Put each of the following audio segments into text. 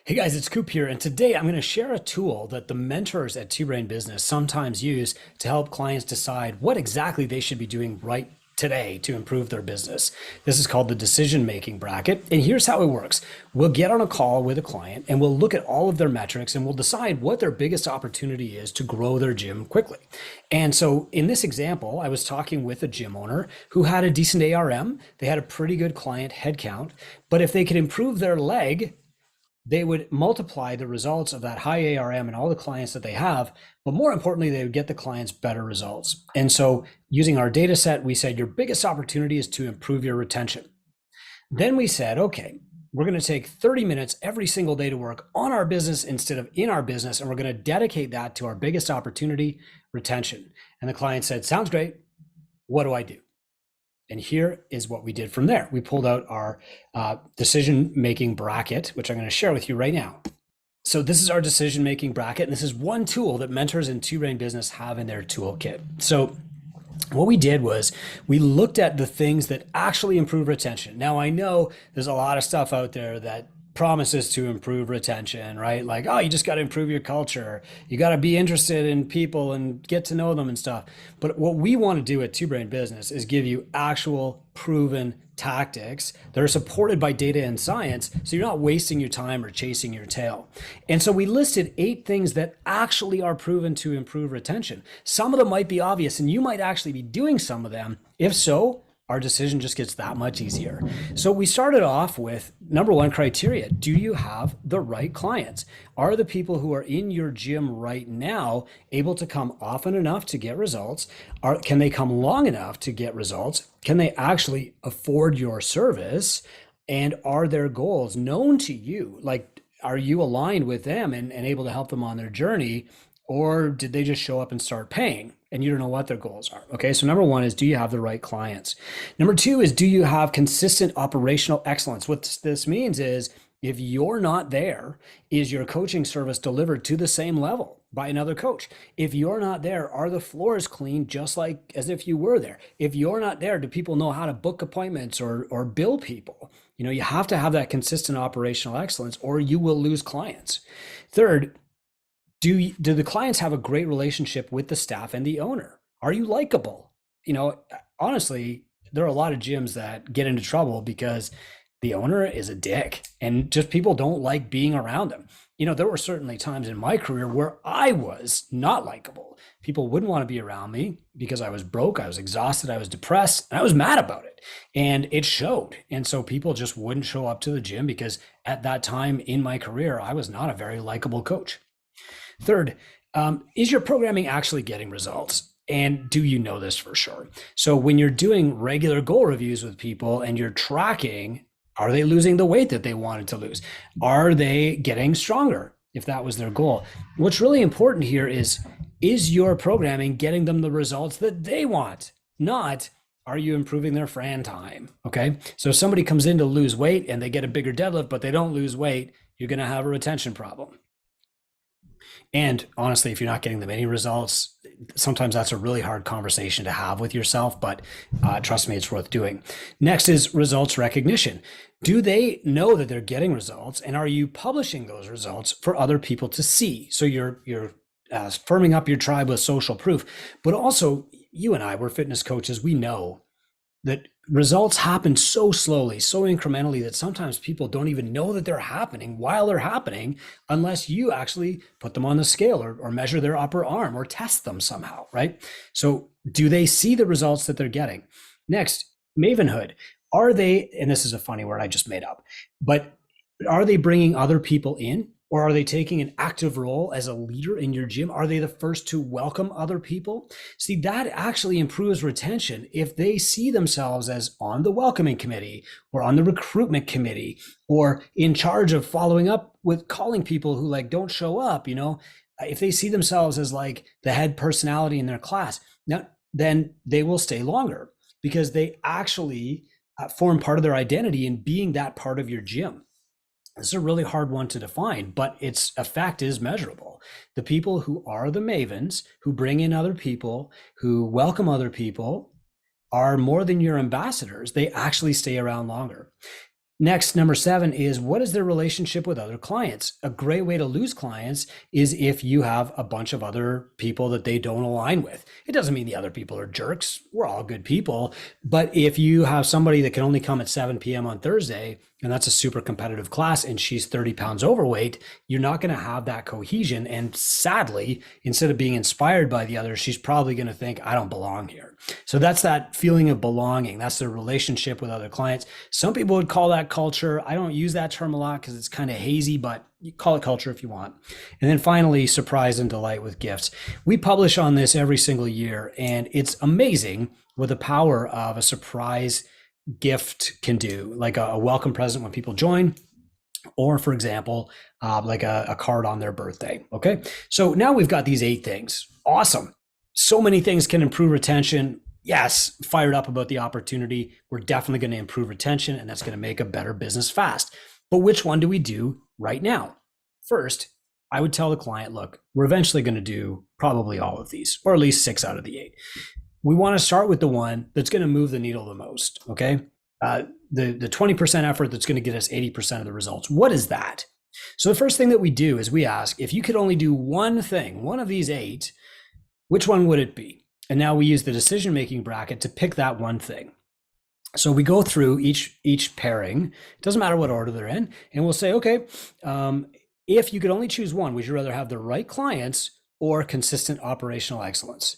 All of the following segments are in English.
Hey guys, it's Coop here, and today I'm going to share a tool that the mentors at Two Brain Business sometimes use to help clients decide what exactly they should be doing right today to improve their business. This is called the decision making bracket, and here's how it works. We'll get on a call with a client and we'll look at all of their metrics and we'll decide what their biggest opportunity is to grow their gym quickly. And so in this example, I was talking with a gym owner who had a decent ARM. They had a pretty good client headcount, but if they could improve their leg, they would multiply the results of that high ARM and all the clients that they have, but more importantly, they would get the clients better results. And so using our data set, we said your biggest opportunity is to improve your retention. Then we said, okay, we're going to take 30 minutes every single day to work on our business instead of in our business, and we're going to dedicate that to our biggest opportunity, retention. And the client said, sounds great. What do I do? And here is what we did from there. We pulled out our decision-making bracket, which I'm going to share with you right now. So this is our decision-making bracket, and this is one tool that mentors in Two Brain Business have in their toolkit. So what we did was we looked at the things that actually improve retention. Now, I know there's a lot of stuff out there that promises to improve retention, right? Like, oh, you just got to improve your culture. You got to be interested in people and get to know them and stuff. But what we want to do at Two Brain Business is give you actual proven tactics that are supported by data and science, so you're not wasting your time or chasing your tail. And so we listed 8 things that actually are proven to improve retention. Some of them might be obvious, and you might actually be doing some of them. If so, our decision just gets that much easier. So we started off with number 1 criteria. Do you have the right clients? Are the people who are in your gym right now able to come often enough to get results? Can they come long enough to get results? Can they actually afford your service? And are their goals known to you? Like, are you aligned with them and able to help them on their journey? Or did they just show up and start paying and you don't know what their goals are? Okay, so number 1 is, do you have the right clients? Number 2 is, do you have consistent operational excellence? What this means is, if you're not there, is your coaching service delivered to the same level by another coach? If you're not there, are the floors clean just like as if you were there? If you're not there, do people know how to book appointments or bill people? You know, you have to have that consistent operational excellence or you will lose clients. Third, do the clients have a great relationship with the staff and the owner? Are you likable? You know, honestly, there are a lot of gyms that get into trouble because the owner is a dick and just people don't like being around them. You know, there were certainly times in my career where I was not likable. People wouldn't want to be around me because I was broke, I was exhausted, I was depressed, and I was mad about it. And it showed. And so people just wouldn't show up to the gym because at that time in my career, I was not a very likable coach. Third, is your programming actually getting results? And do you know this for sure? So when you're doing regular goal reviews with people and you're tracking, are they losing the weight that they wanted to lose? Are they getting stronger if that was their goal? What's really important here is your programming getting them the results that they want? Not, are you improving their Fran time? Okay. So if somebody comes in to lose weight and they get a bigger deadlift, but they don't lose weight, you're going to have a retention problem. And honestly, if you're not getting them any results, sometimes that's a really hard conversation to have with yourself, but trust me, it's worth doing. Next is results recognition. Do they know that they're getting results, and are you publishing those results for other people to see? So you're firming up your tribe with social proof, but also you and I, we're fitness coaches. We know that results happen so slowly, so incrementally that sometimes people don't even know that they're happening while they're happening unless you actually put them on the scale or measure their upper arm or test them somehow, right? So do they see the results that they're getting? Next, mavenhood. Are they, and this is a funny word I just made up, but are they bringing other people in? Or are they taking an active role as a leader in your gym? Are they the first to welcome other people? See, that actually improves retention if they see themselves as on the welcoming committee or on the recruitment committee or in charge of following up with calling people who like don't show up. You know, if they see themselves as like the head personality in their class, now then they will stay longer because they actually form part of their identity in being that part of your gym. This is a really hard one to define, but its effect is measurable. The people who are the mavens, who bring in other people, who welcome other people, are more than your ambassadors. They actually stay around longer. Next, number 7 is what is their relationship with other clients? A great way to lose clients is if you have a bunch of other people that they don't align with. It doesn't mean the other people are jerks. We're all good people. But if you have somebody that can only come at 7 p.m. on Thursday, and that's a super competitive class, and she's 30 pounds overweight, you're not going to have that cohesion. And sadly, instead of being inspired by the others, she's probably going to think, I don't belong here. So that's that feeling of belonging. That's the relationship with other clients. Some people would call that culture. I don't use that term a lot because it's kind of hazy, but you call it culture if you want. And then finally, surprise and delight with gifts. We publish on this every single year, and it's amazing what the power of a surprise gift can do, like a welcome present when people join, or for example, like a card on their birthday. Okay. So now we've got these 8 things. Awesome. So many things can improve retention. Yes, fired up about the opportunity. We're definitely going to improve retention, and that's going to make a better business fast. But which one do we do right now? First, I would tell the client, look, we're eventually going to do probably all of these, or at least 6 out of the 8. We want to start with the one that's going to move the needle the most, okay? The 20% effort that's going to get us 80% of the results. What is that? So the first thing that we do is we ask, if you could only do one thing, one of these 8, which one would it be? And now we use the decision-making bracket to pick that one thing. So we go through each pairing, it doesn't matter what order they're in, and we'll say, okay, if you could only choose one, would you rather have the right clients or consistent operational excellence?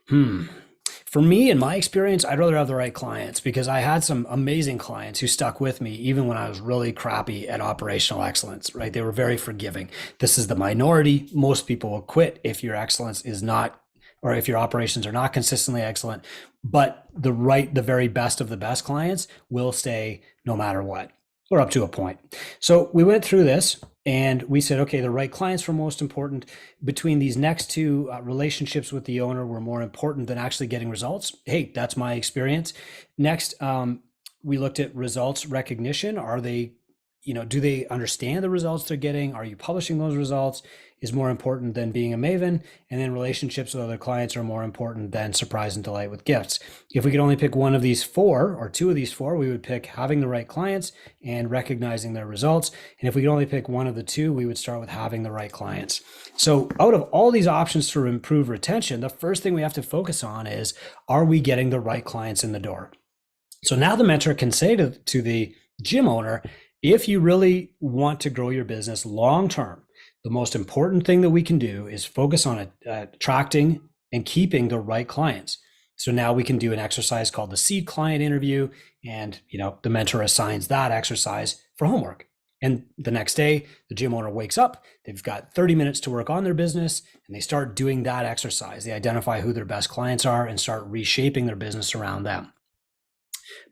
For me, in my experience, I'd rather have the right clients, because I had some amazing clients who stuck with me even when I was really crappy at operational excellence, right? They were very forgiving. This is the minority. Most people will quit if your excellence is not, or if your operations are not consistently excellent, but the very best of the best clients will stay no matter what, or up to a point. So we went through this and we said, okay, the right clients were most important. Between these next 2, relationships with the owner were more important than actually getting results. Hey, that's my experience. Next, we looked at results recognition. Are they, do they understand the results they're getting? Are you publishing those results? Is more important than being a maven. And then relationships with other clients are more important than surprise and delight with gifts. If we could only pick one of these 4 or 2 of these 4, we would pick having the right clients and recognizing their results. And if we could only pick one of the 2, we would start with having the right clients. So out of all these options to improve retention, the first thing we have to focus on is, are we getting the right clients in the door? So now the mentor can say to the gym owner, if you really want to grow your business long-term, the most important thing that we can do is focus on attracting and keeping the right clients. So now we can do an exercise called the seed client interview, and the mentor assigns that exercise for homework. And the next day, the gym owner wakes up, they've got 30 minutes to work on their business, and they start doing that exercise. They identify who their best clients are and start reshaping their business around them.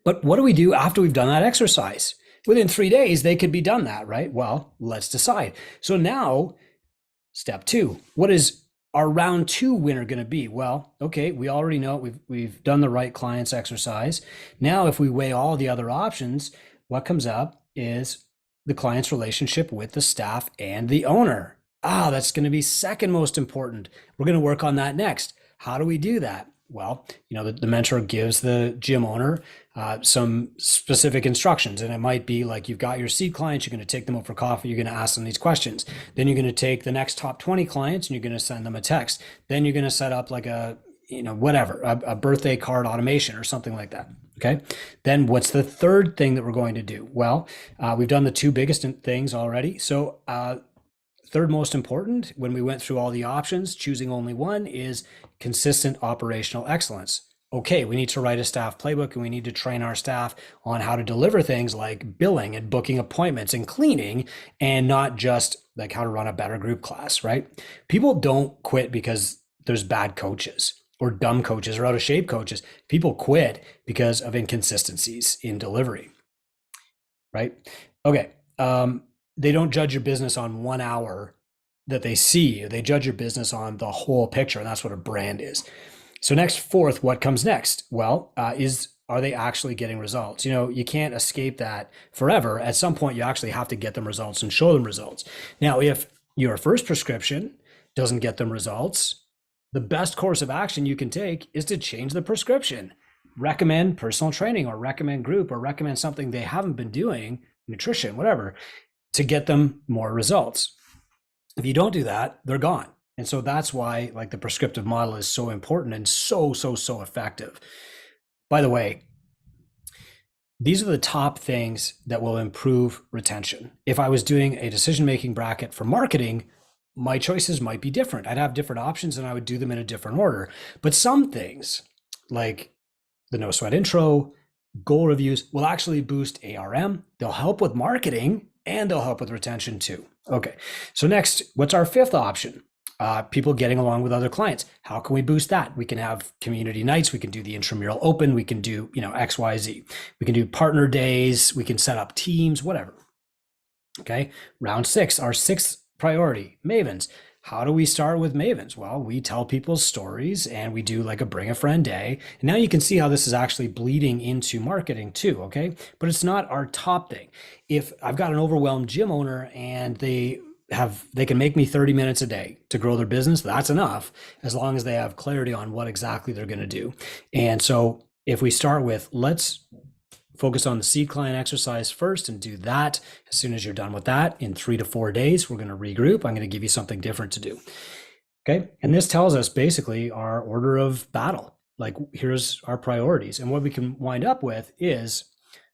But what do we do after we've done that exercise? Within 3 days, they could be done that, right? Well, let's decide. So now, step 2, what is our round 2 winner going to be? Well, okay, we already know we've done the right clients exercise. Now, if we weigh all the other options, what comes up is the client's relationship with the staff and the owner. That's going to be second most important. We're going to work on that next. How do we do that? Well, the mentor gives the gym owner some specific instructions. And it might be like, you've got your seed clients, you're going to take them out for coffee, you're going to ask them these questions. Then you're going to take the next top 20 clients and you're going to send them a text. Then you're going to set up like a birthday card automation or something like that. Okay. Then what's the third thing that we're going to do? Well, we've done the 2 biggest things already. So third most important, when we went through all the options, choosing only one, is consistent operational excellence. Okay, we need to write a staff playbook, and we need to train our staff on how to deliver things like billing and booking appointments and cleaning, and not just like how to run a better group class, right? People don't quit because there's bad coaches or dumb coaches or out of shape coaches. People quit because of inconsistencies in delivery, right? Okay. They don't judge your business on 1 hour that they see. They judge your business on the whole picture, and that's what a brand is. So next, fourth, what comes next? Well, are they actually getting results? You can't escape that forever. At some point, you actually have to get them results and show them results. Now, if your first prescription doesn't get them results, the best course of action you can take is to change the prescription. Recommend personal training, or recommend group, or recommend something they haven't been doing nutrition, whatever, to get them more results. If you don't do that, they're gone. And so that's why like the prescriptive model is so important and so effective. By the way, these are the top things that will improve retention. If I was doing a decision-making bracket for marketing, my choices might be different. I'd have different options and I would do them in a different order. But some things like the no sweat intro, goal reviews will actually boost ARM. They'll help with marketing and they'll help with retention too. Okay, so next, what's our fifth option? People getting along with other clients. How can we boost that? We can have community nights. We can do the intramural open. We can do, X, Y, Z. We can do partner days. We can set up teams, whatever. Okay. Round 6, our sixth priority, Mavens. How do we start with Mavens? Well, we tell people stories and we do like a bring a friend day. And now you can see how this is actually bleeding into marketing too. Okay. But it's not our top thing. If I've got an overwhelmed gym owner and they can make me 30 minutes a day to grow their business, that's enough, as long as they have clarity on what exactly they're going to do. And so if we start with, let's focus on the seed client exercise first and do that. As soon as you're done with that, in 3 to 4 days, we're going to regroup. I'm going to give you something different to do. Okay. And this tells us basically our order of battle. Like, here's our priorities. And what we can wind up with is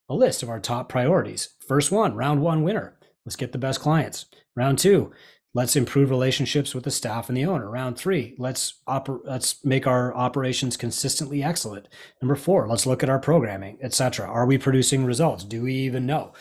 a list of our top priorities. First one, round 1 winner. Let's get the best clients. Round 2, let's improve relationships with the staff and the owner. Round 3, let's make our operations consistently excellent. Number 4, let's look at our programming, etc. Are we producing results? Do we even know?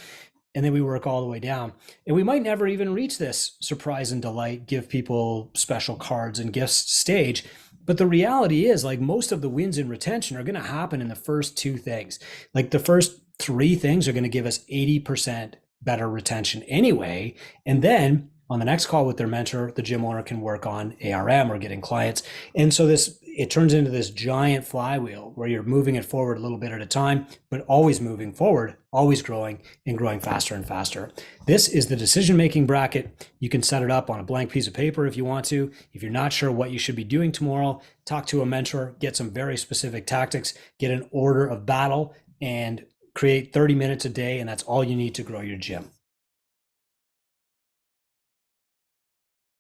And then we work all the way down. And we might never even reach this surprise and delight, give people special cards and gifts stage. But the reality is, like, most of the wins in retention are going to happen in the first 2 things. Like, the first 3 things are going to give us 80% better retention anyway. And then on the next call with their mentor, the gym owner can work on ARM or getting clients. And so it turns into this giant flywheel where you're moving it forward a little bit at a time, but always moving forward, always growing and growing faster and faster. This is the decision-making bracket. You can set it up on a blank piece of paper if you want to. If you're not sure what you should be doing tomorrow, talk to a mentor, get some very specific tactics, get an order of battle, and create 30 minutes a day, and that's all you need to grow your gym.